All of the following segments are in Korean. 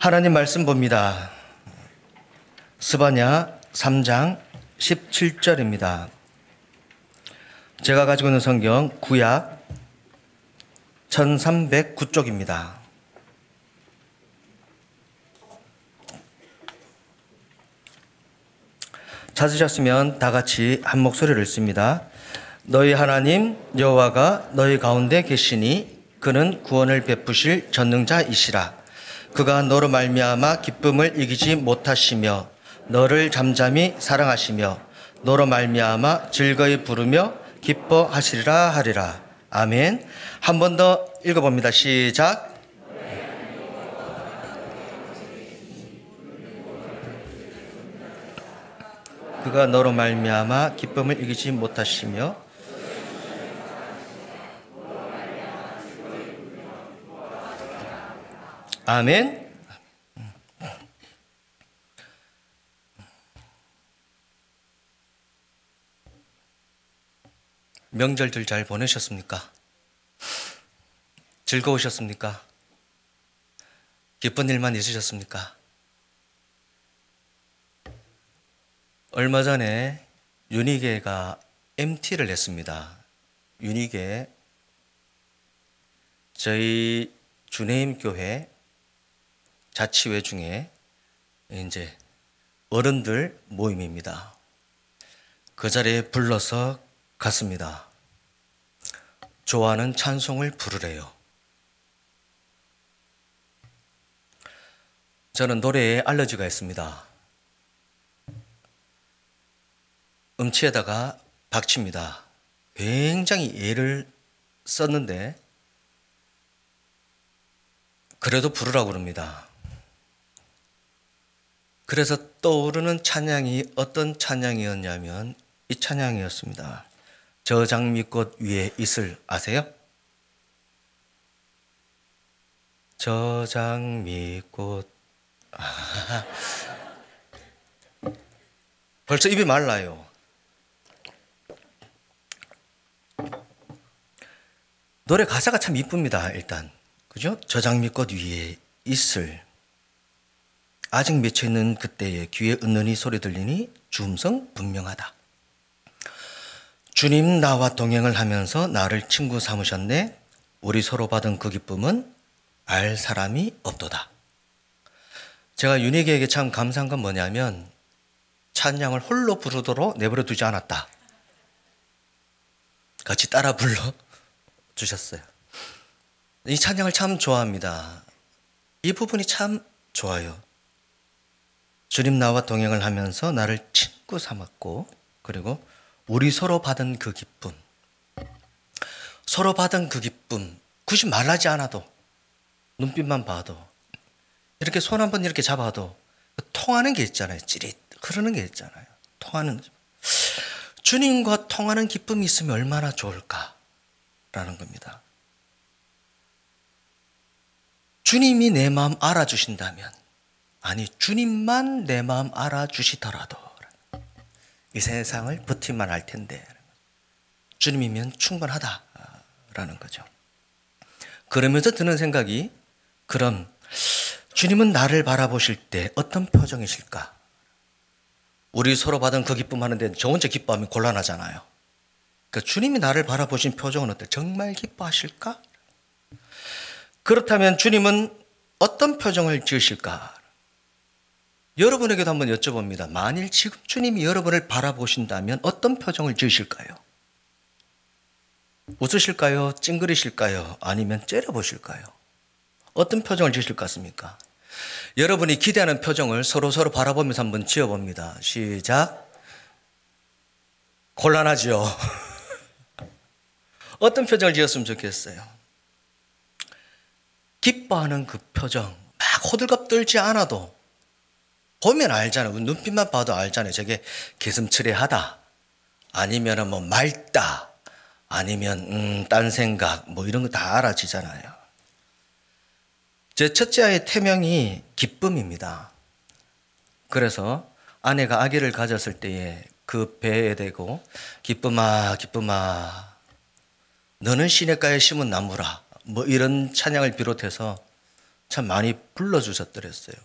하나님 말씀 봅니다. 스바냐 3장 17절입니다. 제가 가지고 있는 성경 구약 1309쪽입니다. 찾으셨으면 다 같이 한 목소리를 읽습니다. 너희 하나님 여호와가 너희 가운데 계시니 그는 구원을 베푸실 전능자이시라. 그가 너로 말미암아 기쁨을 이기지 못하시며 너를 잠잠히 사랑하시며 너로 말미암아 즐거이 부르며 기뻐하시리라 하리라. 아멘. 한 번 더 읽어봅니다. 시작. 그가 너로 말미암아 기쁨을 이기지 못하시며 아멘. 명절들 잘 보내셨습니까? 즐거우셨습니까? 기쁜 일만 있으셨습니까? 얼마 전에 윤희계가 MT를 했습니다. 윤희계 저희 주내임 교회 자치회 중에 이제 어른들 모임입니다. 그 자리에 불러서 갔습니다. 좋아하는 찬송을 부르래요. 저는 노래에 알러지가 있습니다. 음치에다가 박치입니다. 굉장히 애를 썼는데 그래도 부르라고 그럽니다. 그래서 떠오르는 찬양이 어떤 찬양이었냐면 이 찬양이었습니다. 저 장미꽃 위에 있을 아세요? 저 장미꽃 벌써 입이 말라요. 노래 가사가 참 이쁩니다. 일단 그죠? 저 장미꽃 위에 있을 아직 맺혀있는 그때에 귀에 은은히 소리 들리니 주음성 분명하다. 주님 나와 동행을 하면서 나를 친구 삼으셨네. 우리 서로 받은 그 기쁨은 알 사람이 없도다. 제가 윤희계에게 참 감사한 건 뭐냐면 찬양을 홀로 부르도록 내버려 두지 않았다. 같이 따라 불러 주셨어요. 이 찬양을 참 좋아합니다. 이 부분이 참 좋아요. 주님 나와 동행을 하면서 나를 친구 삼았고 그리고 우리 서로 받은 그 기쁨, 서로 받은 그 기쁨 굳이 말하지 않아도 눈빛만 봐도 이렇게 손 한번 이렇게 잡아도 통하는 게 있잖아요. 찌릿 흐르는 게 있잖아요. 통하는 주님과 통하는 기쁨이 있으면 얼마나 좋을까라는 겁니다. 주님이 내 마음 알아주신다면 아니 주님만 내 마음 알아주시더라도 이 세상을 버틸만 할 텐데 주님이면 충분하다라는 거죠. 그러면서 드는 생각이 그럼 주님은 나를 바라보실 때 어떤 표정이실까? 우리 서로 받은 그 기쁨 하는데 저 혼자 기뻐하면 곤란하잖아요. 그러니까 주님이 나를 바라보신 표정은 어때? 정말 기뻐하실까? 그렇다면 주님은 어떤 표정을 지으실까? 여러분에게도 한번 여쭤봅니다. 만일 지금 주님이 여러분을 바라보신다면 어떤 표정을 지으실까요? 웃으실까요? 찡그리실까요? 아니면 째려보실까요? 어떤 표정을 지으실 것 같습니까? 여러분이 기대하는 표정을 서로 바라보면서 한번 지어봅니다. 시작. 곤란하죠? 어떤 표정을 지었으면 좋겠어요? 기뻐하는 그 표정, 막 호들갑 떨지 않아도 보면 알잖아요. 눈빛만 봐도 알잖아요. 저게 개슴츠레하다. 아니면 뭐 맑다. 아니면 딴 생각. 뭐 이런 거 다 알아지잖아요. 제 첫째 아이의 태명이 기쁨입니다. 그래서 아내가 아기를 가졌을 때에 그 배에 대고 기쁨아 기쁨아 너는 시냇가에 심은 나무라 뭐 이런 찬양을 비롯해서 참 많이 불러주셨더랬어요.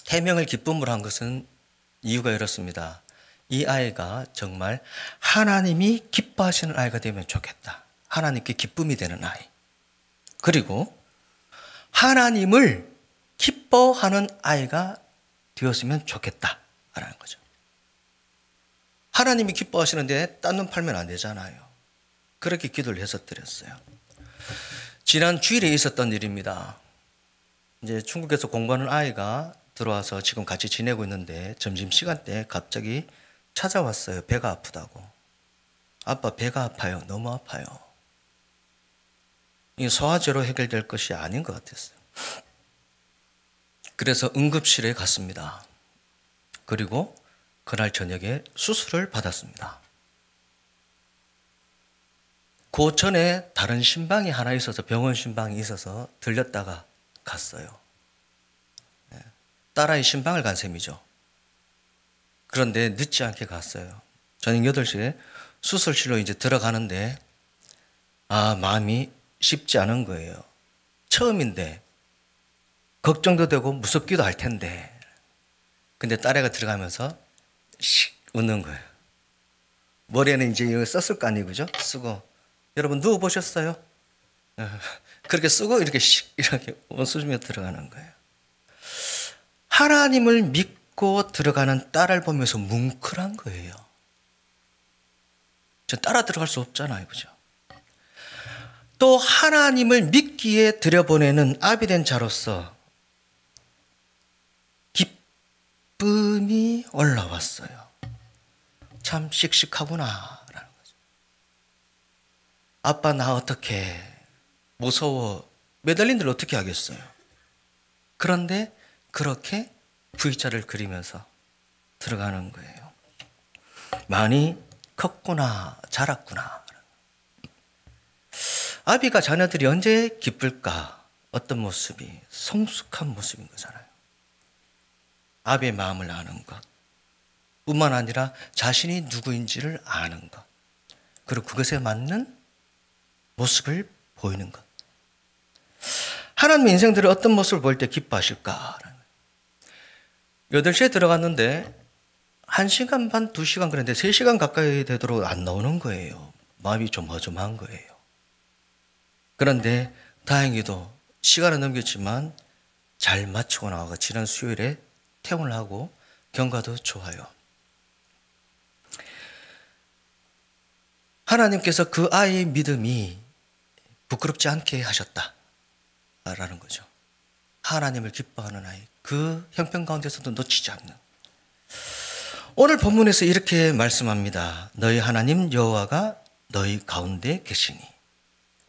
태명을 기쁨으로 한 것은 이유가 이렇습니다. 이 아이가 정말 하나님이 기뻐하시는 아이가 되면 좋겠다. 하나님께 기쁨이 되는 아이. 그리고 하나님을 기뻐하는 아이가 되었으면 좋겠다라는 거죠. 하나님이 기뻐하시는데 딴 놈 팔면 안 되잖아요. 그렇게 기도를 해서 드렸어요. 지난 주일에 있었던 일입니다. 이제 중국에서 공부하는 아이가 들어와서 지금 같이 지내고 있는데 점심시간 때 갑자기 찾아왔어요. 배가 아프다고. 아빠 배가 아파요. 너무 아파요. 이 소화제로 해결될 것이 아닌 것 같았어요. 그래서 응급실에 갔습니다. 그리고 그날 저녁에 수술을 받았습니다. 그 전에 다른 신방이 하나 있어서 병원 신방이 있어서 들렸다가 갔어요. 딸아이 신방을 간 셈이죠. 그런데 늦지 않게 갔어요. 저녁 8시에 수술실로 이제 들어가는데 마음이 쉽지 않은 거예요. 처음인데 걱정도 되고 무섭기도 할 텐데. 근데 딸애가 들어가면서 씩 웃는 거예요. 머리에는 이제 이거 썼을 거 아니에요, 그죠? 쓰고 여러분 누워보셨어요? 그렇게 쓰고 이렇게 씩 이렇게 웃으며 들어가는 거예요. 하나님을 믿고 들어가는 딸을 보면서 뭉클한 거예요. 저 따라 들어갈 수 없잖아요, 그죠? 또 하나님을 믿기에 들여보내는 아비 된 자로서 기쁨이 올라왔어요. 참 씩씩하구나 라는 거죠. 아빠 나 어떡해, 무서워, 매달린 데를 어떻게 하겠어요. 그런데 그렇게 V자를 그리면서 들어가는 거예요. 많이 컸구나, 자랐구나. 아비가 자녀들이 언제 기쁠까? 어떤 모습이? 성숙한 모습인 거잖아요. 아비의 마음을 아는 것 뿐만 아니라 자신이 누구인지를 아는 것, 그리고 그것에 맞는 모습을 보이는 것. 하나님의 인생들이 어떤 모습을 보일 때 기뻐하실까? 8시에 들어갔는데 1시간 반, 2시간 그랬는데 3시간 가까이 되도록 안 나오는 거예요. 마음이 좀 허전한 거예요. 그런데 다행히도 시간은 넘겼지만 잘 마치고 나와서 지난 수요일에 퇴원을 하고 경과도 좋아요. 하나님께서 그 아이의 믿음이 부끄럽지 않게 하셨다라는 거죠. 하나님을 기뻐하는 아이, 그 형편 가운데서도 놓치지 않는. 오늘 본문에서 이렇게 말씀합니다. 너희 하나님 여호와가 너희 가운데 계시니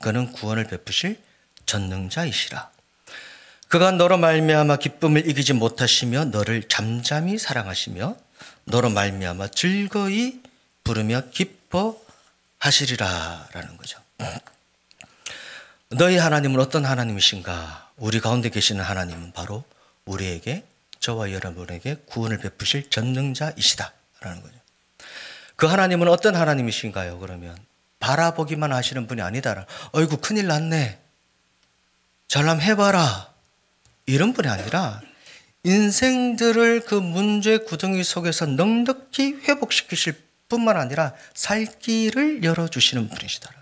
그는 구원을 베푸실 전능자이시라. 그가 너로 말미암아 기쁨을 이기지 못하시며 너를 잠잠히 사랑하시며 너로 말미암아 즐거이 부르며 기뻐하시리라 라는 거죠. 너희 하나님은 어떤 하나님이신가? 우리 가운데 계시는 하나님은 바로 우리에게, 저와 여러분에게 구원을 베푸실 전능자이시다 라는 거죠. 그 하나님은 어떤 하나님이신가요? 그러면 바라보기만 하시는 분이 아니다. 어이구 큰일 났네, 잘남 해봐라, 이런 분이 아니라 인생들을 그 문제 구덩이 속에서 넉넉히 회복시키실 뿐만 아니라 살 길을 열어주시는 분이시다.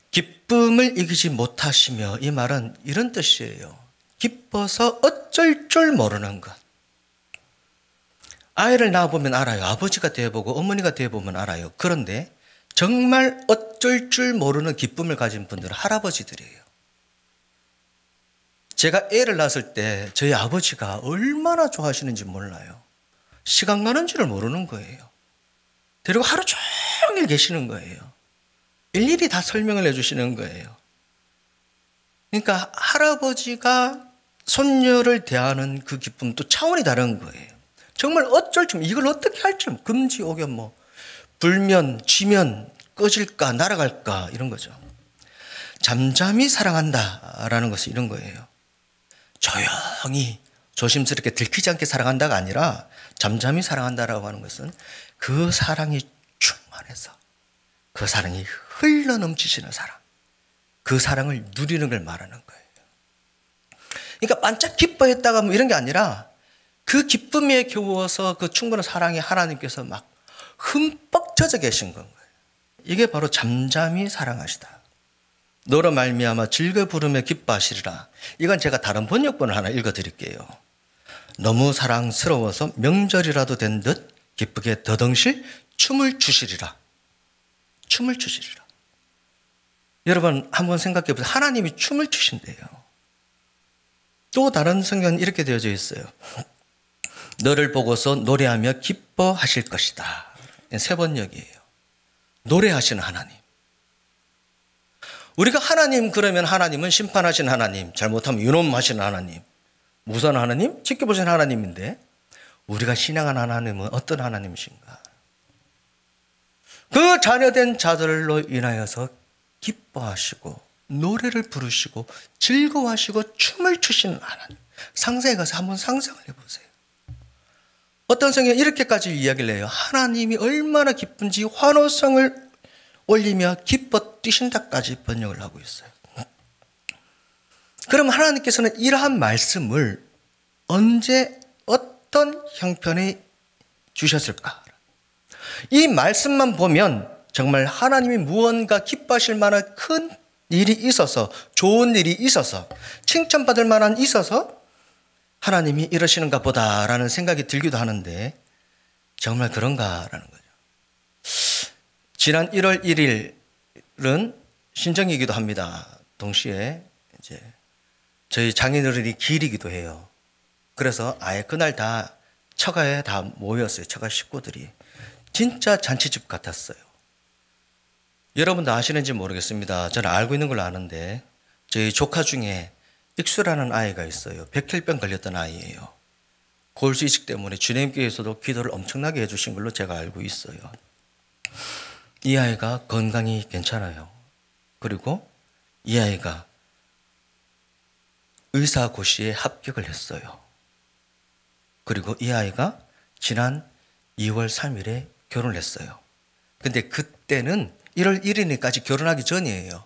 기쁨을 이기지 못하시며, 이 말은 이런 뜻이에요. 기뻐서 어쩔 줄 모르는 것. 아이를 낳아보면 알아요. 아버지가 되어보고 어머니가 되어보면 알아요. 그런데 정말 어쩔 줄 모르는 기쁨을 가진 분들은 할아버지들이에요. 제가 애를 낳았을 때 저희 아버지가 얼마나 좋아하시는지 몰라요. 시간 가는 줄을 모르는 거예요. 그리고 하루 종일 계시는 거예요. 일일이 다 설명을 해주시는 거예요. 그러니까 할아버지가 손녀를 대하는 그 기쁨도 차원이 다른 거예요. 정말 어쩔 줄, 이걸 어떻게 할지, 금지, 오견, 불면, 쥐면, 꺼질까, 날아갈까, 이런 거죠. 잠잠히 사랑한다라는 것은 이런 거예요. 조용히, 조심스럽게 들키지 않게 사랑한다가 아니라 잠잠히 사랑한다라고 하는 것은 그 사랑이 충만해서 그 사랑이 흘러넘치시는 사랑, 그 사랑을 누리는 걸 말하는 거예요. 그러니까 반짝 기뻐했다가 뭐 이런 게 아니라 그 기쁨에 겨워서 그 충분한 사랑에 하나님께서 막 흠뻑 젖어 계신 건 거예요. 이게 바로 잠잠히 사랑하시다. 너로 말미암아 즐거 부르며 기뻐하시리라. 이건 제가 다른 번역본을 하나 읽어드릴게요. 너무 사랑스러워서 명절이라도 된 듯 기쁘게 더덩실 춤을 추시리라. 춤을 추시리라. 여러분 한번 생각해 보세요. 하나님이 춤을 추신대요. 또 다른 성경은 이렇게 되어져 있어요. 너를 보고서 노래하며 기뻐하실 것이다. 세 번역이에요. 노래하시는 하나님. 우리가 하나님 그러면 하나님은 심판하신 하나님, 잘못하면 유놈하시는 하나님, 무서운 하나님, 지켜보시는 하나님인데 우리가 신앙한 하나님은 어떤 하나님이신가? 그 자녀된 자들로 인하여서 기뻐하시고 노래를 부르시고 즐거워하시고 춤을 추시는 하나님. 상상해 가서 한번 상상을 해보세요. 어떤 성경에 이렇게까지 이야기를 해요. 하나님이 얼마나 기쁜지 환호성을 올리며 기뻐 뛰신다까지 번역을 하고 있어요. 그럼 하나님께서는 이러한 말씀을 언제 어떤 형편에 주셨을까? 이 말씀만 보면 정말 하나님이 무언가 기뻐하실 만한 큰 일이 있어서, 좋은 일이 있어서, 칭찬받을 만한 있어서 하나님이 이러시는가 보다라는 생각이 들기도 하는데 정말 그런가라는 거죠. 지난 1월 1일은 신정이기도 합니다. 동시에 이제 저희 장인어른이 기일이기도 해요. 그래서 아예 그날 다 처가에 다 모였어요. 처가 식구들이. 진짜 잔치집 같았어요. 여러분도 아시는지 모르겠습니다. 저는 알고 있는 걸로 아는데 저희 조카 중에 익수라는 아이가 있어요. 백혈병 걸렸던 아이예요. 골수 이식 때문에 주님께서도 기도를 엄청나게 해주신 걸로 제가 알고 있어요. 이 아이가 건강이 괜찮아요. 그리고 이 아이가 의사고시에 합격을 했어요. 그리고 이 아이가 지난 2월 3일에 결혼을 했어요. 근데 그때는 1월 1일까지 결혼하기 전이에요.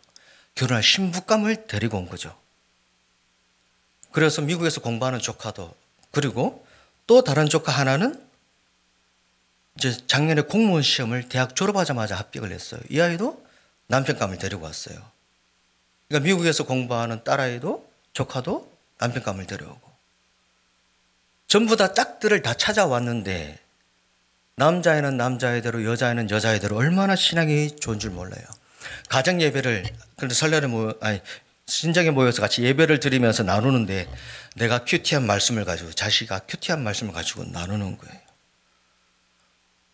결혼할 신부감을 데리고 온 거죠. 그래서 미국에서 공부하는 조카도, 그리고 또 다른 조카 하나는 이제 작년에 공무원 시험을 대학 졸업하자마자 합격을 했어요. 이 아이도 남편감을 데리고 왔어요. 그러니까 미국에서 공부하는 딸아이도 조카도 남편감을 데려오고 전부 다 짝들을 다 찾아왔는데 남자애는 남자애대로 여자애는 여자애대로 얼마나 신앙이 좋은 줄 몰라요. 가정 예배를 그런데 설날에 신정에 모여서 같이 예배를 드리면서 나누는데 내가 큐티한 말씀을 가지고 자식아 큐티한 말씀을 가지고 나누는 거예요.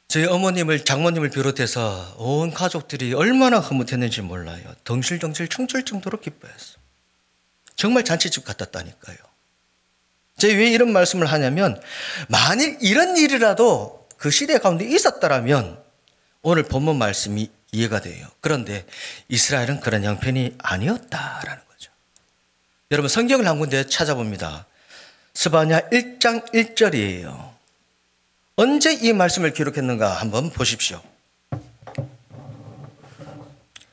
저희 어머님을 장모님을 비롯해서 온 가족들이 얼마나 흐뭇했는지 몰라요. 덩실덩실 춤출 정도로 기뻐했어. 정말 잔치집 같았다니까요. 제가 왜 이런 말씀을 하냐면 만일 이런 일이라도 그 시대 가운데 있었다라면 오늘 본문 말씀이 이해가 돼요. 그런데 이스라엘은 그런 형편이 아니었다라는 거죠. 여러분 성경을 한 군데 찾아봅니다. 스바냐 1장 1절이에요. 언제 이 말씀을 기록했는가 한번 보십시오.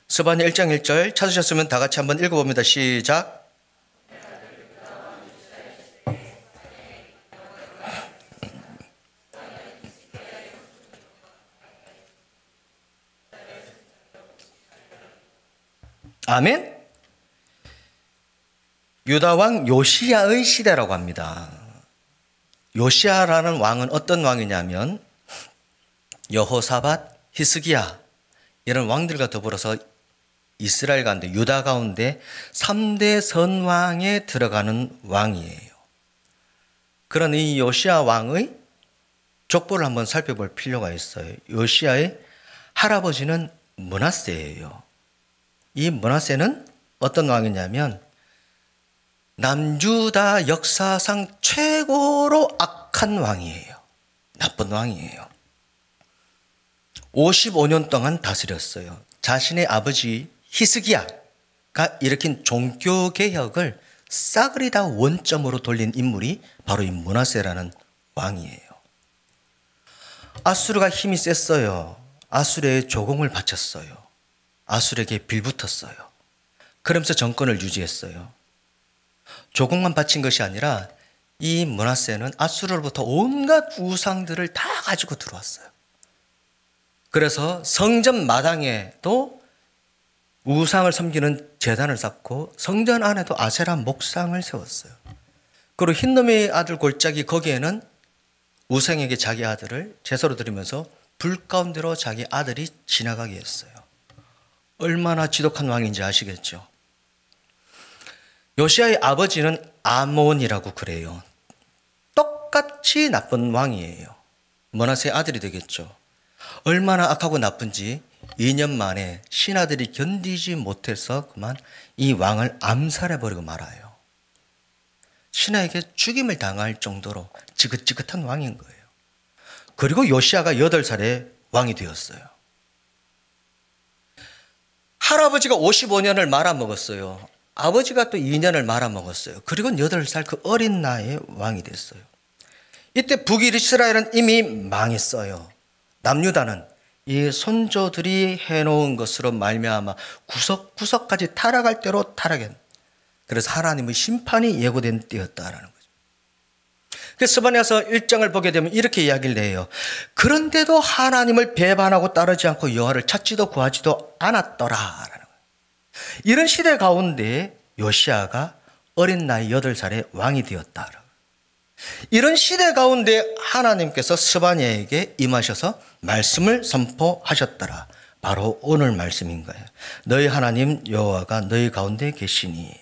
스바냐 1장 1절 찾으셨으면 다 같이 한번 읽어봅니다. 시작. 아멘. 유다 왕 요시야의 시대라고 합니다. 요시야라는 왕은 어떤 왕이냐면 여호사밧, 히스기야 이런 왕들과 더불어서 이스라엘 가운데 유다 가운데 3대 선왕에 들어가는 왕이에요. 그런 이 요시야 왕의 족보를 한번 살펴볼 필요가 있어요. 요시야의 할아버지는 므낫세예요. 이 므낫세는 어떤 왕이냐면 남유다 역사상 최고로 악한 왕이에요. 나쁜 왕이에요. 55년 동안 다스렸어요. 자신의 아버지 히스기야가 일으킨 종교개혁을 싸그리 다 원점으로 돌린 인물이 바로 이 므낫세라는 왕이에요. 아수르가 힘이 셌어요. 아수르에 조공을 바쳤어요. 아수르에게 빌붙었어요. 그러면서 정권을 유지했어요. 조공만 바친 것이 아니라 이 므낫세는 앗수르로부터 온갖 우상들을 다 가지고 들어왔어요. 그래서 성전 마당에도 우상을 섬기는 제단을 쌓고 성전 안에도 아세라 목상을 세웠어요. 그리고 흰놈의 아들 골짜기 거기에는 우상에게 자기 아들을 제사로 드리면서 불 가운데로 자기 아들이 지나가게 했어요. 얼마나 지독한 왕인지 아시겠죠? 요시야의 아버지는 아몬이라고 그래요. 똑같이 나쁜 왕이에요. 므낫세의 아들이 되겠죠. 얼마나 악하고 나쁜지 2년 만에 신하들이 견디지 못해서 그만 이 왕을 암살해버리고 말아요. 신하에게 죽임을 당할 정도로 지긋지긋한 왕인 거예요. 그리고 요시야가 8살에 왕이 되었어요. 할아버지가 55년을 말아먹었어요. 아버지가 또 2년을 말아먹었어요. 그리고 8살 그 어린 나이에 왕이 됐어요. 이때 북이스라엘은 이미 망했어요. 남유다는 이 선조들이 해놓은 것으로 말미암아 구석구석까지 타락할 대로 타락했. 그래서 하나님의 심판이 예고된 때였다라는 거죠. 그래서 스바냐서 1장을 보게 되면 이렇게 이야기를 해요. 그런데도 하나님을 배반하고 따르지 않고 여호와를 찾지도 구하지도 않았더라라는 거예요. 이런 시대 가운데 요시야가 어린 나이 8살에 왕이 되었다. 이런 시대 가운데 하나님께서 스바냐에게 임하셔서 말씀을 선포하셨더라. 바로 오늘 말씀인 거예요. 너희 하나님 여호와가 너희 가운데 계시니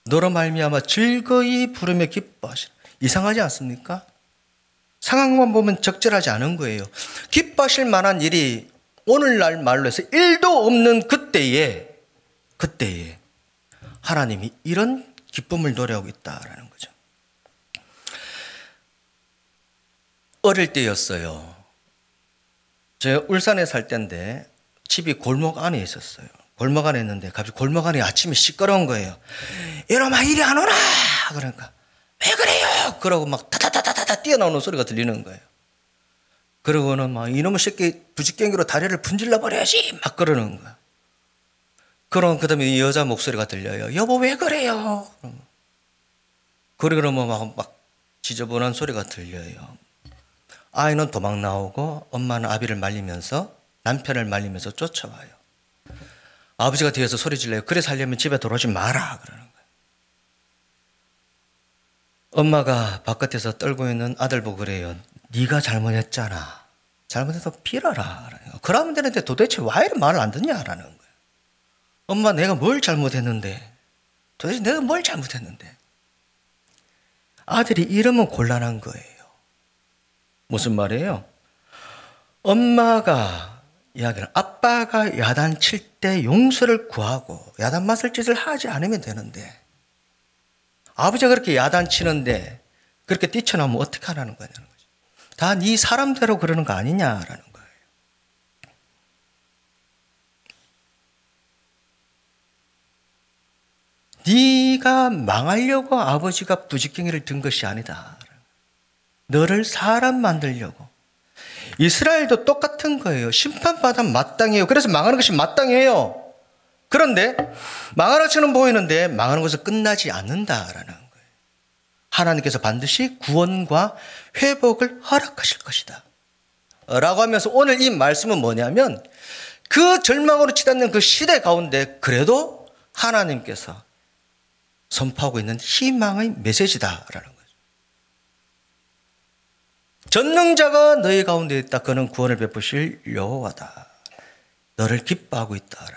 너로 말미암아 즐거이 부르며 기뻐하시라. 이상하지 않습니까? 상황만 보면 적절하지 않은 거예요. 기뻐하실 만한 일이 오늘날 말로 해서 1도 없는 그때에 하나님이 이런 기쁨을 노래하고 있다라는 거죠. 어릴 때였어요. 제가 울산에 살 때인데 집이 골목 안에 있었어요. 골목 안에 있는데 갑자기 골목 안에 아침에 시끄러운 거예요. 이놈아 이리 안 오나? 그러니까 왜 그래요? 그러고 막 타타타타타 뛰어나오는 소리가 들리는 거예요. 그러고는 막 이놈의 새끼 부직갱이로 다리를 분질러 버려야지 막 그러는 거예요. 그럼 그다음에 이 여자 목소리가 들려요. 여보 왜 그래요? 그러면 막 지저분한 소리가 들려요. 아이는 도망 나오고 엄마는 아비를 말리면서 남편을 말리면서 쫓아와요. 아버지가 뒤에서 소리 질러요. 그래 살려면 집에 들어오지 마라 그러는 거예요. 엄마가 바깥에서 떨고 있는 아들 보고 그래요. 네가 잘못했잖아. 잘못해서 빌어라. 그러면 되는데 도대체 왜 이런 말을 안 듣냐라는 거예요. 엄마 내가 뭘 잘못했는데 도대체 내가 뭘 잘못했는데 아들이 이러면 곤란한 거예요. 무슨 말이에요? 엄마가 이야기를 아빠가 야단칠 때 용서를 구하고 야단 맞을 짓을 하지 않으면 되는데 아버지가 그렇게 야단치는데 그렇게 뛰쳐나오면 어떻게 하라는 거냐는 거죠. 다 네 사람대로 그러는 거 아니냐라는 거예요. 네가 망하려고 아버지가 부직갱이를 든 것이 아니다. 너를 사람 만들려고. 이스라엘도 똑같은 거예요. 심판받으면 마땅해요. 그래서 망하는 것이 마땅해요. 그런데 망하는 것은 보이는데 망하는 것은 끝나지 않는다라는 거예요. 하나님께서 반드시 구원과 회복을 허락하실 것이다 라고 하면서 오늘 이 말씀은 뭐냐면 그 절망으로 치닫는 그 시대 가운데 그래도 하나님께서 선포하고 있는 희망의 메시지다라는 거예요. 전능자가 너희 가운데 있다. 그는 구원을 베푸실 여호와다. 너를 기뻐하고 있다라는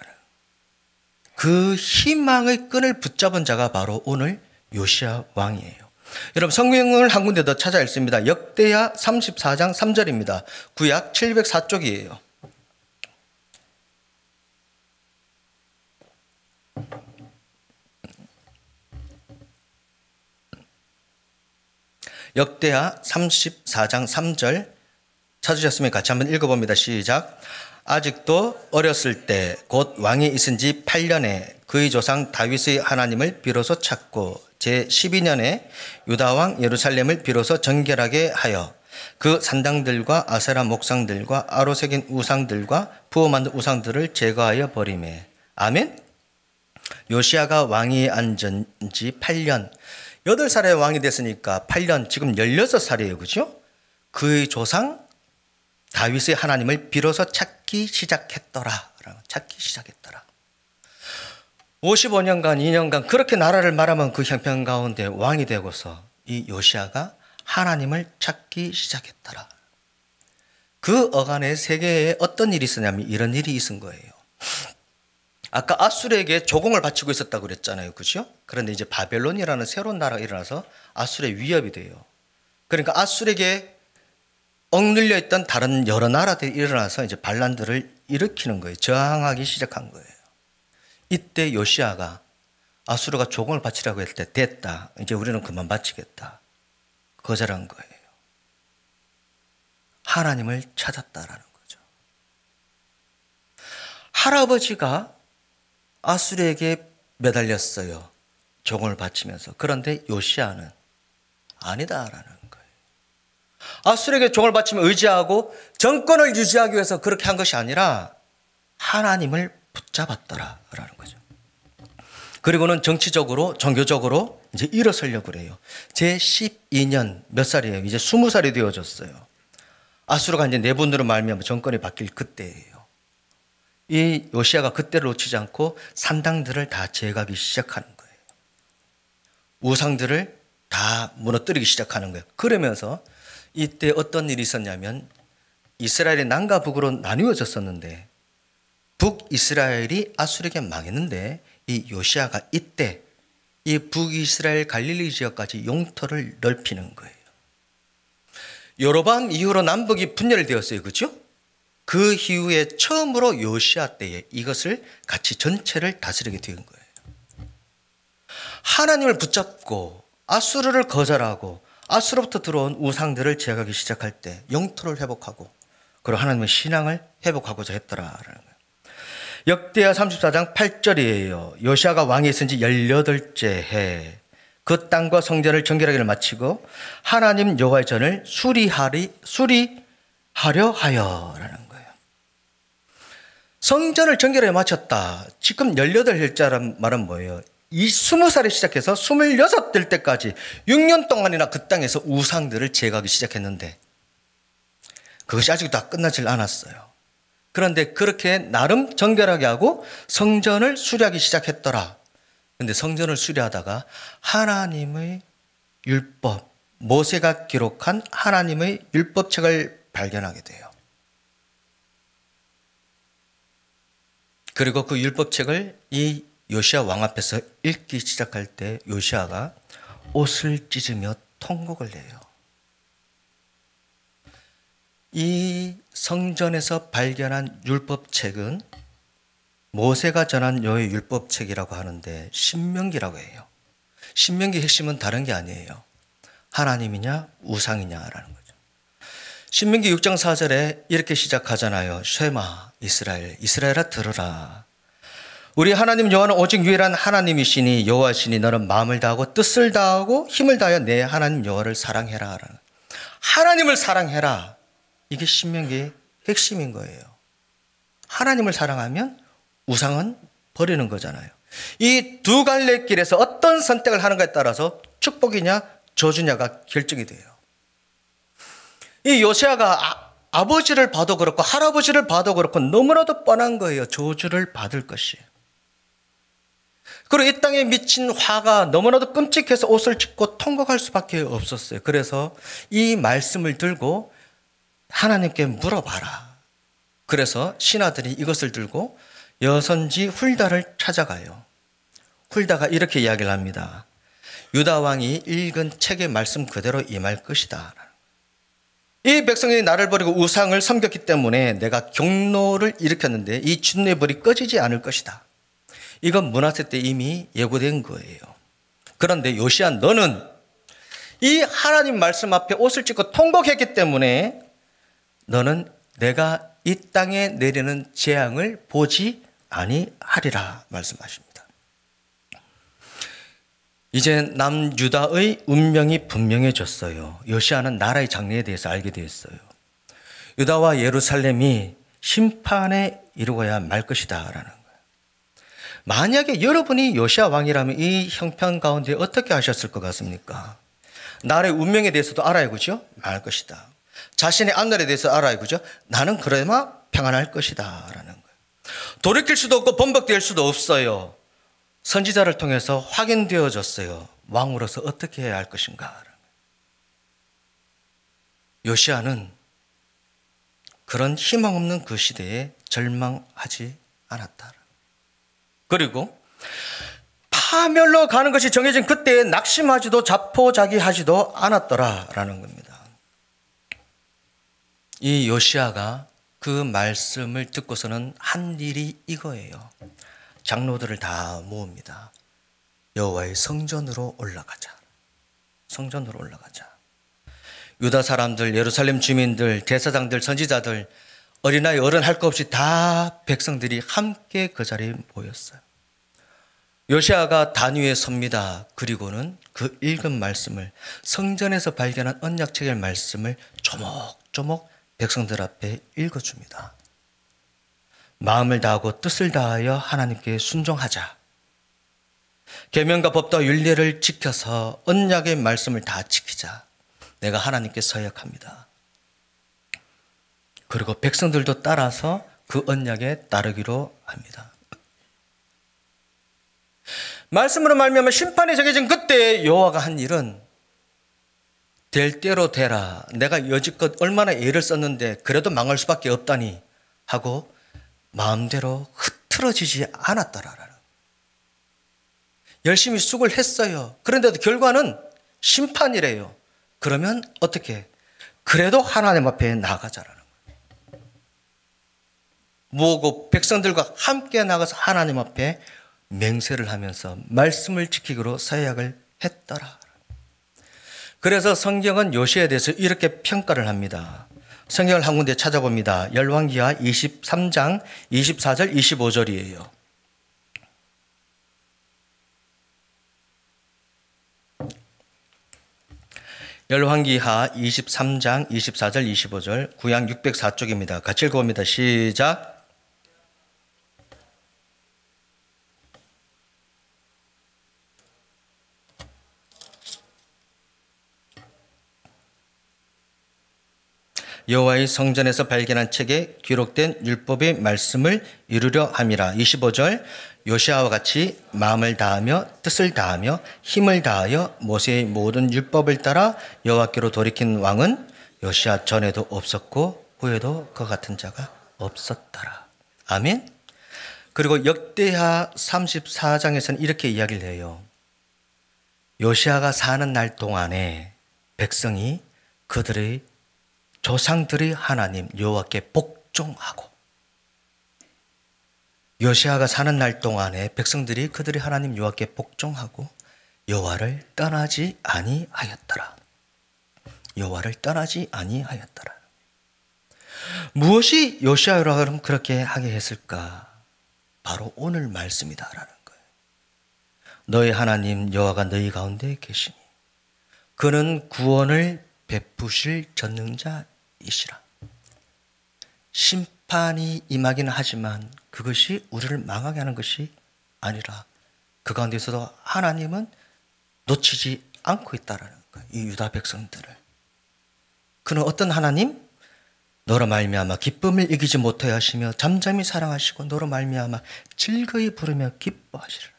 그 희망의 끈을 붙잡은 자가 바로 오늘 요시야 왕이에요. 여러분 성경을 한 군데 더 찾아 읽습니다. 역대하 34장 3절입니다. 구약 704쪽이에요. 역대하 34장 3절 찾으셨으면 같이 한번 읽어봅니다. 시작. 아직도 어렸을 때 곧 왕이 있은 지 8년에 그의 조상 다윗의 하나님을 비로소 찾고 제12년에 유다왕 예루살렘을 비로소 정결하게 하여 그 산당들과 아세라 목상들과 아로 새긴 우상들과 부어 만든 우상들을 제거하여 버리매. 아멘. 요시야가 왕이 앉은 지 8년, 8살에 왕이 됐으니까 8년, 지금 16살이에요. 그죠? 그의 조상 다윗의 하나님을 비로소 찾기 시작했더라. 찾기 시작했더라. 55년간, 2년간 그렇게 나라를 말하면 그 형편 가운데 왕이 되고서 이 요시야가 하나님을 찾기 시작했더라. 그 어간의 세계에 어떤 일이 있었냐면 이런 일이 있은 거예요. 아까 아수르에게 조공을 바치고 있었다고 그랬잖아요. 그죠? 그런데 이제 바벨론이라는 새로운 나라가 일어나서 아수르의 위협이 돼요. 그러니까 아수르에게 억눌려 있던 다른 여러 나라들이 일어나서 이제 반란들을 일으키는 거예요. 저항하기 시작한 거예요. 이때 요시야가 아수르가 조공을 바치라고 할 때 됐다. 이제 우리는 그만 바치겠다. 거절한 거예요. 하나님을 찾았다라는 거죠. 할아버지가 아수르에게 매달렸어요. 조공을 바치면서. 그런데 요시야는 아니다라는 거예요. 아수르에게 종을 바치며 의지하고 정권을 유지하기 위해서 그렇게 한 것이 아니라 하나님을 붙잡았더라라는 거죠. 그리고는 정치적으로 종교적으로 이제 일어서려고 그래요. 제 12년 몇 살이에요? 이제 20살이 되어졌어요. 아수르가 이제 내분으로 말미암아 정권이 바뀔 그때예요. 이 요시야가 그때를 놓치지 않고 산당들을 다 제거하기 시작하는 거예요. 우상들을 다 무너뜨리기 시작하는 거예요. 그러면서 이때 어떤 일이 있었냐면 이스라엘이 남과 북으로 나뉘어졌었는데 북이스라엘이 아수르에게 망했는데 이 요시야가 이때 이 북이스라엘 갈릴리 지역까지 영토를 넓히는 거예요. 여로보암 이후로 남북이 분열되었어요. 그렇죠? 그 이후에 처음으로 요시야 때에 이것을 같이 전체를 다스리게 된 거예요. 하나님을 붙잡고 아수르를 거절하고 아수르부터 들어온 우상들을 제거하기 시작할 때 영토를 회복하고 그리고 하나님의 신앙을 회복하고자 했더라라는 거예요. 역대하 34장 8절이에요. 요시야가 왕이 있은 지 18째 해 그 땅과 성전을 정결하기를 마치고 하나님 여호와의 전을 수리하려 하여라는 거예요. 성전을 정결하게 마쳤다. 지금 18일자란 말은 뭐예요? 이 20살에 시작해서 26 될 때까지 6년 동안이나 그 땅에서 우상들을 제거하기 시작했는데 그것이 아직도 다 끝나질 않았어요. 그런데 그렇게 나름 정결하게 하고 성전을 수리하기 시작했더라. 그런데 성전을 수리하다가 하나님의 율법, 모세가 기록한 하나님의 율법책을 발견하게 돼요. 그리고 그 율법책을 이 요시야 왕 앞에서 읽기 시작할 때 요시야가 옷을 찢으며 통곡을 해요. 이 성전에서 발견한 율법책은 모세가 전한 여호와의 율법책이라고 하는데 신명기라고 해요. 신명기 핵심은 다른 게 아니에요. 하나님이냐 우상이냐라는 거죠. 신명기 6장 4절에 이렇게 시작하잖아요. 쉐마 이스라엘, 이스라엘아 들으라. 우리 하나님 여호와는 오직 유일한 하나님이시니 여호와시니 너는 마음을 다하고 뜻을 다하고 힘을 다하여 내 하나님 여호와를 사랑해라. 하나님을 사랑해라. 이게 신명기의 핵심인 거예요. 하나님을 사랑하면 우상은 버리는 거잖아요. 이 두 갈래 길에서 어떤 선택을 하는가에 따라서 축복이냐 저주냐가 결정이 돼요. 이 요시야가 아버지를 봐도 그렇고 할아버지를 봐도 그렇고 너무나도 뻔한 거예요. 저주를 받을 것이. 그리고 이 땅에 미친 화가 너무나도 끔찍해서 옷을 찢고 통곡할 수밖에 없었어요. 그래서 이 말씀을 들고 하나님께 물어봐라. 그래서 신하들이 이것을 들고 여선지 훌다를 찾아가요. 훌다가 이렇게 이야기를 합니다. 유다 왕이 읽은 책의 말씀 그대로 임할 것이다. 이 백성이 나를 버리고 우상을 섬겼기 때문에 내가 경로를 일으켰는데 이 진노의 불이 꺼지지 않을 것이다. 이건 므낫세 때 이미 예고된 거예요. 그런데 요시야 너는 이 하나님 말씀 앞에 옷을 찢고 통곡했기 때문에 너는 내가 이 땅에 내리는 재앙을 보지 아니하리라 말씀하십니다. 이제 남유다의 운명이 분명해졌어요. 요시야는 나라의 장래에 대해서 알게 되었어요. 유다와 예루살렘이 심판에 이르고야 말 것이다 라는 거예요. 만약에 여러분이 요시야 왕이라면 이 형편 가운데 어떻게 하셨을 것 같습니까? 나의 운명에 대해서도 알아야 그죠? 알 것이다. 자신의 앞날에 대해서 알아야 그죠? 나는 그래마 평안할 것이다 라는 거예요. 돌이킬 수도 없고 번복될 수도 없어요. 선지자를 통해서 확인되어졌어요. 왕으로서 어떻게 해야 할 것인가. 요시야는 그런 희망 없는 그 시대에 절망하지 않았다. 그리고 파멸로 가는 것이 정해진 그때에 낙심하지도 자포자기하지도 않았더라라는 겁니다. 이 요시야가 그 말씀을 듣고서는 한 일이 이거예요. 장로들을 다 모읍니다. 여호와의 성전으로 올라가자. 성전으로 올라가자. 유다 사람들, 예루살렘 주민들, 대사장들, 선지자들, 어린아이 어른 할 것 없이 다 백성들이 함께 그 자리에 모였어요. 요시야가 단 위에 섭니다. 그리고는 그 읽은 말씀을, 성전에서 발견한 언약책의 말씀을 조목조목 백성들 앞에 읽어줍니다. 마음을 다하고 뜻을 다하여 하나님께 순종하자. 계명과 법도와 율례를 지켜서 언약의 말씀을 다 지키자. 내가 하나님께 서약합니다. 그리고 백성들도 따라서 그 언약에 따르기로 합니다. 말씀으로 말미암아 심판이 정해진 그때 여호와가 한 일은 될 대로 되라. 내가 여지껏 얼마나 애를 썼는데 그래도 망할 수밖에 없다니 하고 마음대로 흐트러지지 않았더라라는. 열심히 수고를 했어요. 그런데도 결과는 심판이래요. 그러면 어떻게? 그래도 하나님 앞에 나가자라는 거예요. 모으고 백성들과 함께 나가서 하나님 앞에 맹세를 하면서 말씀을 지키기로 서약을 했더라. 그래서 성경은 요시야에 대해서 이렇게 평가를 합니다. 성경을 한 군데 찾아봅니다. 열왕기하 23장 24절 25절이에요. 열왕기하 23장 24절 25절 구약 604쪽입니다. 같이 읽어봅니다. 시작. 여호와의 성전에서 발견한 책에 기록된 율법의 말씀을 이루려 함이라. 25절 요시야와 같이 마음을 다하며 뜻을 다하며 힘을 다하여 모세의 모든 율법을 따라 여호와께로 돌이킨 왕은 요시야 전에도 없었고 후에도 그 같은 자가 없었더라. 아멘. 그리고 역대하 34장에서는 이렇게 이야기를 해요. 요시야가 사는 날 동안에 백성이 그들의 조상들의 하나님 여호와께 복종하고, 요시야가 사는 날 동안에 백성들이 그들의 하나님 여호와께 복종하고 여호와를 떠나지 아니하였더라. 여호와를 떠나지 아니하였더라. 무엇이 요시야를 그렇게 하게 했을까? 바로 오늘 말씀이다라는 거예요. 너희 하나님 여호와가 너희 가운데 계시니 그는 구원을 베푸실 전능자이시라. 심판이 임하기는 하지만 그것이 우리를 망하게 하는 것이 아니라 그 가운데서도 하나님은 놓치지 않고 있다라는 거예요. 이 유다 백성들을. 그는 어떤 하나님? 너로 말미암아 기쁨을 이기지 못하여 하시며 잠잠히 사랑하시고 너로 말미암아 즐거이 부르며 기뻐하시리라.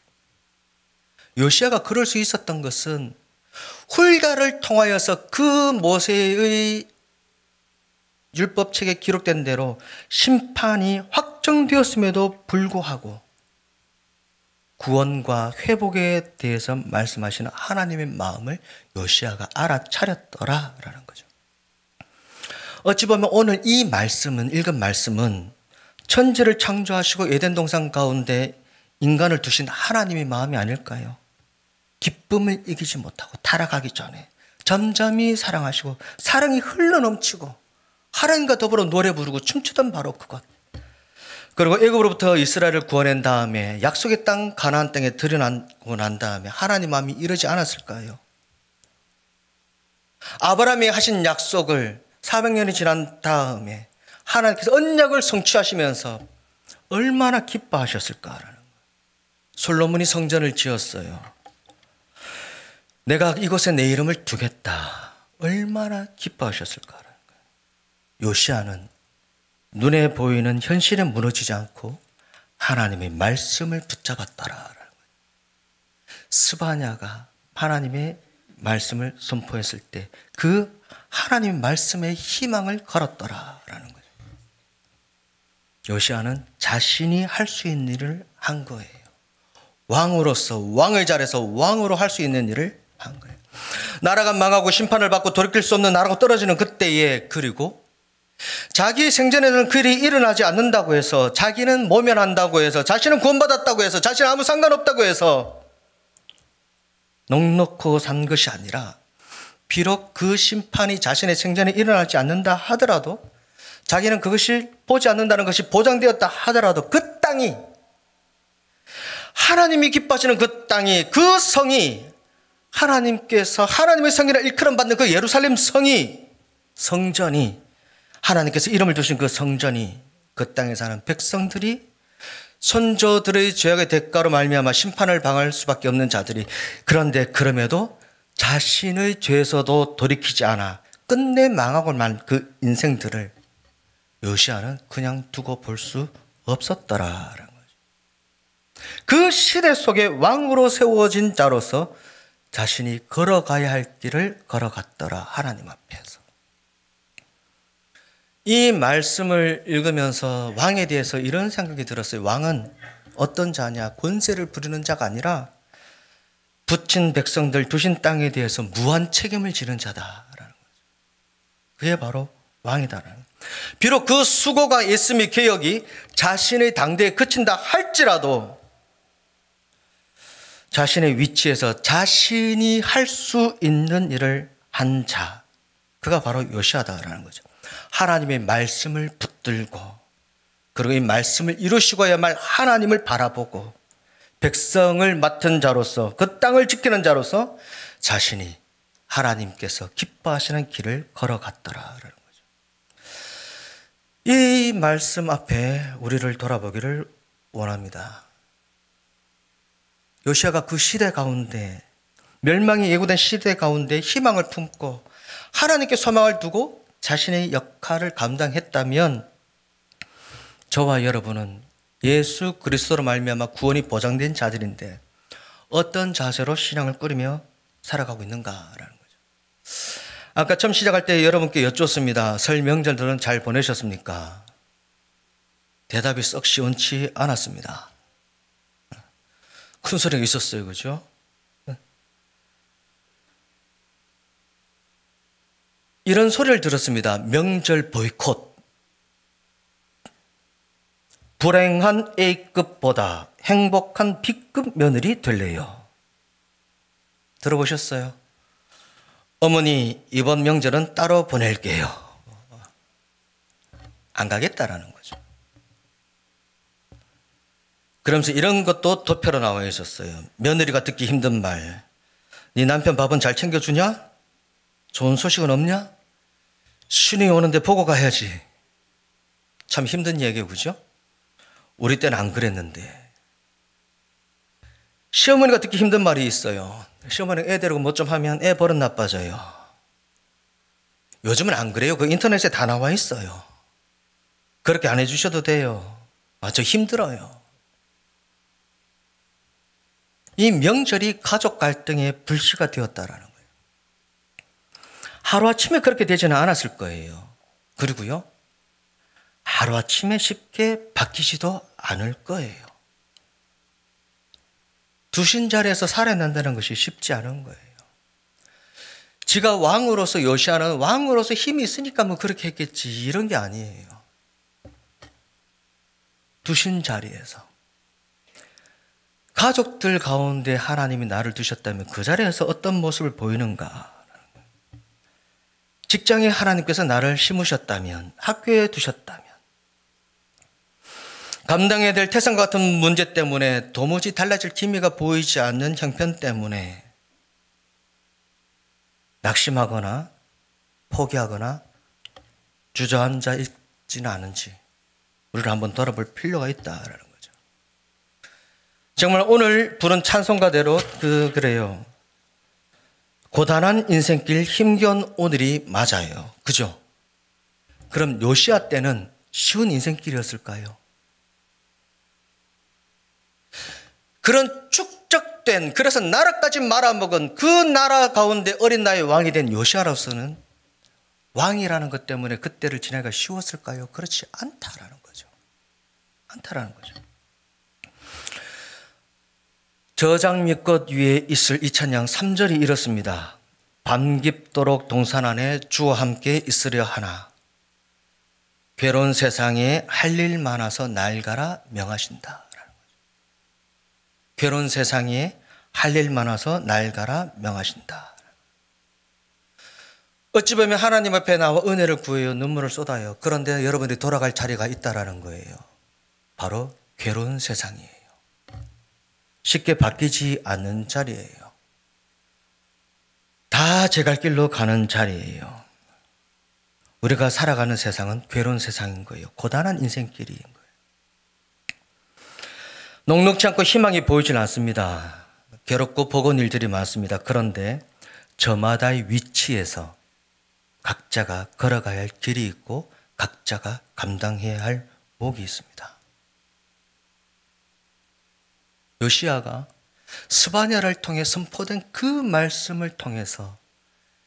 요시야가 그럴 수 있었던 것은 훌다를 통하여서 그 모세의 율법책에 기록된 대로 심판이 확정되었음에도 불구하고 구원과 회복에 대해서 말씀하시는 하나님의 마음을 요시야가 알아차렸더라라는 거죠. 어찌 보면 오늘 이 말씀은, 읽은 말씀은 천지를 창조하시고 에덴 동산 가운데 인간을 두신 하나님의 마음이 아닐까요? 기쁨을 이기지 못하고 타락하기 전에 잠잠히 사랑하시고 사랑이 흘러넘치고 하나님과 더불어 노래 부르고 춤추던 바로 그것. 그리고 애굽으로부터 이스라엘을 구원한 다음에 약속의 땅 가나안 땅에 들여놓고 난 다음에 하나님 마음이 이러지 않았을까요? 아브라함이 하신 약속을 400년이 지난 다음에 하나님께서 언약을 성취하시면서 얼마나 기뻐하셨을까라는 거예요. 솔로몬이 성전을 지었어요. 내가 이곳에 내 이름을 두겠다. 얼마나 기뻐하셨을까. 요시야는 눈에 보이는 현실에 무너지지 않고 하나님의 말씀을 붙잡았더라. 스바냐가 하나님의 말씀을 선포했을 때 그 하나님 말씀의 희망을 걸었더라라는 거죠. 요시야는 자신이 할 수 있는 일을 한 거예요. 왕으로서 왕의 자리에서 왕으로 할 수 있는 일을 한 거예요. 나라가 망하고 심판을 받고 돌이킬 수 없는 나라가 떨어지는 그때에, 그리고 자기 생전에는 그 일이 일어나지 않는다고 해서, 자기는 모면한다고 해서, 자신은 구원받았다고 해서, 자신은 아무 상관없다고 해서 넉넉고 산 것이 아니라, 비록 그 심판이 자신의 생전에 일어나지 않는다 하더라도, 자기는 그것이 보지 않는다는 것이 보장되었다 하더라도, 그 땅이, 하나님이 기뻐하시는 그 땅이, 그 성이, 하나님께서 하나님의 성이라 일컬음 받는 그 예루살렘 성이, 성전이, 하나님께서 이름을 두신 그 성전이, 그 땅에 사는 백성들이, 선조들의 죄악의 대가로 말미암아 심판을 당할 수밖에 없는 자들이, 그런데 그럼에도 자신의 죄에서도 돌이키지 않아 끝내 망하고 만 그 인생들을 요시야는 그냥 두고 볼 수 없었더라라는 거죠. 그 시대 속에 왕으로 세워진 자로서 자신이 걸어가야 할 길을 걸어갔더라, 하나님 앞에서. 이 말씀을 읽으면서 왕에 대해서 이런 생각이 들었어요. 왕은 어떤 자냐? 권세를 부리는 자가 아니라 붙인 백성들, 두신 땅에 대해서 무한 책임을 지는 자다라는 거죠. 그게 바로 왕이다라는 거죠. 비록 그 수고가 있음이 개혁이 자신의 당대에 그친다 할지라도 자신의 위치에서 자신이 할 수 있는 일을 한 자, 그가 바로 요시야다라는 거죠. 하나님의 말씀을 붙들고, 그리고 이 말씀을 이루시고야만 하나님을 바라보고 백성을 맡은 자로서, 그 땅을 지키는 자로서 자신이 하나님께서 기뻐하시는 길을 걸어갔더라라는 거죠. 이 말씀 앞에 우리를 돌아보기를 원합니다. 요시야가 그 시대 가운데, 멸망이 예고된 시대 가운데 희망을 품고 하나님께 소망을 두고 자신의 역할을 감당했다면, 저와 여러분은 예수 그리스도로 말미암아 구원이 보장된 자들인데 어떤 자세로 신앙을 꾸리며 살아가고 있는가라는 거죠. 아까 처음 시작할 때 여러분께 여쭙습니다. 설 명절들은 잘 보내셨습니까? 대답이 썩 시원치 않았습니다. 큰 소리가 있었어요, 그죠? 이런 소리를 들었습니다. 명절 보이콧. 불행한 A급보다 행복한 B급 며느리 될래요. 들어보셨어요? 어머니, 이번 명절은 따로 보낼게요. 안 가겠다라는 거죠. 그러면서 이런 것도 도표로 나와 있었어요. 며느리가 듣기 힘든 말. 네 남편 밥은 잘 챙겨주냐? 좋은 소식은 없냐? 신이 오는데 보고 가야지. 참 힘든 얘기예요, 그죠? 우리 때는 안 그랬는데. 시어머니가 듣기 힘든 말이 있어요. 시어머니가 애 데리고 뭐 좀 하면 애 버릇 나빠져요. 요즘은 안 그래요. 그 인터넷에 다 나와 있어요. 그렇게 안 해주셔도 돼요. 저 힘들어요. 이 명절이 가족 갈등의 불씨가 되었다라는 거예요. 하루아침에 그렇게 되지는 않았을 거예요. 그리고요, 하루아침에 쉽게 바뀌지도 않을 거예요. 두신 자리에서 살아난다는 것이 쉽지 않은 거예요. 지가 왕으로서, 요시야는 왕으로서 힘이 있으니까 뭐 그렇게 했겠지, 이런 게 아니에요. 두신 자리에서, 가족들 가운데 하나님이 나를 두셨다면 그 자리에서 어떤 모습을 보이는가? 직장에 하나님께서 나를 심으셨다면, 학교에 두셨다면, 감당해야 될 태산과 같은 문제 때문에 도무지 달라질 기미가 보이지 않는 형편 때문에 낙심하거나 포기하거나 주저앉아 있지는 않은지 우리를 한번 돌아볼 필요가 있다라는 거죠. 정말 오늘 부른 찬송가대로 그래요. 고단한 인생길 힘겨운 오늘이 맞아요. 그죠? 그럼 요시야 때는 쉬운 인생길이었을까요? 그런 축적된, 그래서 나라까지 말아먹은 그 나라 가운데 어린 나이에 왕이 된 요시야로서는 왕이라는 것 때문에 그때를 지내기가 쉬웠을까요? 그렇지 않다라는 거죠. 않다라는 거죠. 저장 밑것 위에 있을 이 찬양 3절이 이렇습니다. 밤 깊도록 동산 안에 주와 함께 있으려 하나 괴로운 세상에 할 일 많아서 날가라 명하신다. 괴로운 세상에 할 일 많아서 날가라 명하신다. 어찌 보면 하나님 앞에 나와 은혜를 구해요. 눈물을 쏟아요. 그런데 여러분들이 돌아갈 자리가 있다라는 거예요. 바로 괴로운 세상이에요. 쉽게 바뀌지 않는 자리예요. 다 제 갈 길로 가는 자리예요. 우리가 살아가는 세상은 괴로운 세상인 거예요. 고단한 인생길인 거예요. 녹록지 않고 희망이 보이질 않습니다. 괴롭고 버거운 일들이 많습니다. 그런데 저마다의 위치에서 각자가 걸어가야 할 길이 있고 각자가 감당해야 할 몫이 있습니다. 요시야가 스바냐를 통해 선포된 그 말씀을 통해서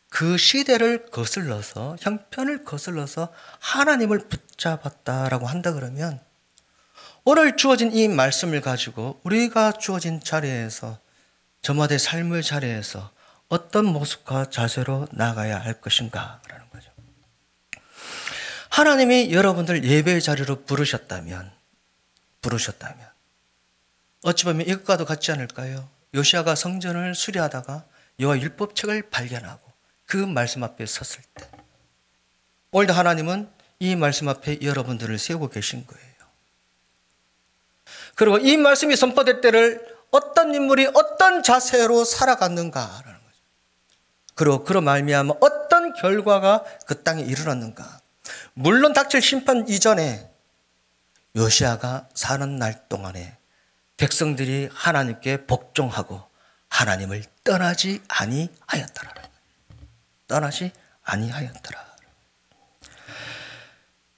그 시대를 거슬러서 형편을 거슬러서 하나님을 붙잡았다라고 한다 그러면 오늘 주어진 이 말씀을 가지고 우리가 주어진 자리에서 저마다의 삶의 자리에서 어떤 모습과 자세로 나가야 할 것인가라는 거죠. 하나님이 여러분들 예배의 자리로 부르셨다면 어찌 보면 이것과도 같지 않을까요? 요시야가 성전을 수리하다가 여호와 율법책을 발견하고 그 말씀 앞에 섰을 때 오늘도 하나님은 이 말씀 앞에 여러분들을 세우고 계신 거예요. 그리고 이 말씀이 선포될 때를 어떤 인물이 어떤 자세로 살아갔는가라는 거죠. 그리고 그로 말미암아 어떤 결과가 그 땅에 이르렀는가. 물론 닥칠 심판 이전에 요시야가 사는 날 동안에 백성들이 하나님께 복종하고 하나님을 떠나지 아니하였더라. 떠나지 아니하였더라.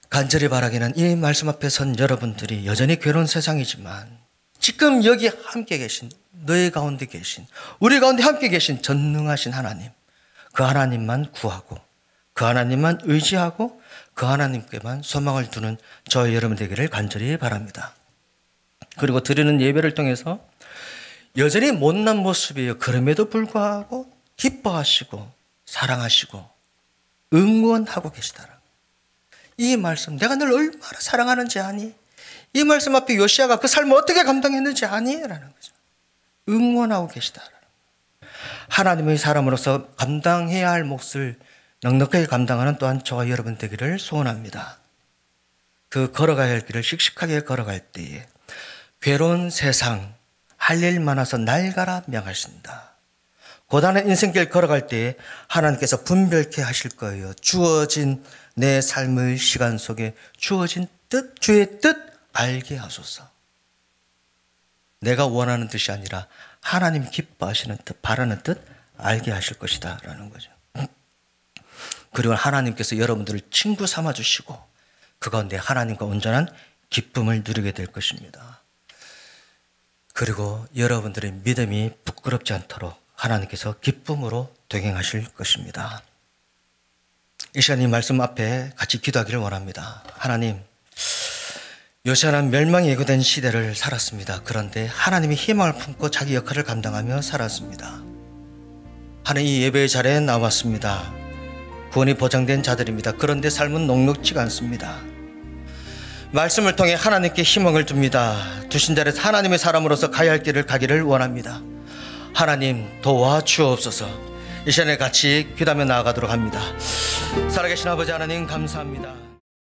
간절히 바라기는 이 말씀 앞에 선 여러분들이 여전히 괴로운 세상이지만 지금 여기 함께 계신 너희 가운데 계신 우리 가운데 함께 계신 전능하신 하나님, 그 하나님만 구하고 그 하나님만 의지하고 그 하나님께만 소망을 두는 저 여러분 되기를 간절히 바랍니다. 그리고 드리는 예배를 통해서 여전히 못난 모습이에요. 그럼에도 불구하고 기뻐하시고 사랑하시고 응원하고 계시더라. 이 말씀 내가 널 얼마나 사랑하는지 아니? 이 말씀 앞에 요시야가 그 삶을 어떻게 감당했는지 아니? 라는 거죠. 응원하고 계시다. 하나님의 사람으로서 감당해야 할 몫을 넉넉하게 감당하는 또한 저와 여러분 되기를 소원합니다. 그 걸어가야 할 길을 씩씩하게 걸어갈 때에 괴로운 세상 할 일 많아서 날가라 명하신다. 고단한 인생길 걸어갈 때에 하나님께서 분별케 하실 거예요. 주어진 내 삶의 시간 속에 주어진 뜻, 주의 뜻 알게 하소서. 내가 원하는 뜻이 아니라 하나님 기뻐하시는 뜻, 바라는 뜻 알게 하실 것이다 라는 거죠. 그리고 하나님께서 여러분들을 친구 삼아주시고 그 가운데 하나님과 온전한 기쁨을 누리게 될 것입니다. 그리고 여러분들의 믿음이 부끄럽지 않도록 하나님께서 기쁨으로 동행하실 것입니다. 이 시간 이 말씀 앞에 같이 기도하기를 원합니다. 하나님, 요시야는 멸망이 예고된 시대를 살았습니다. 그런데 하나님이 희망을 품고 자기 역할을 감당하며 살았습니다. 하나님 이 예배의 자리에 나왔습니다. 구원이 보장된 자들입니다. 그런데 삶은 녹록지가 않습니다. 말씀을 통해 하나님께 희망을 줍니다. 두신 자리에서 하나님의 사람으로서 가야 할 길을 가기를 원합니다. 하나님 도와주옵소서. 이 시간에 같이 기도하며 나아가도록 합니다. 살아계신 아버지 하나님 감사합니다.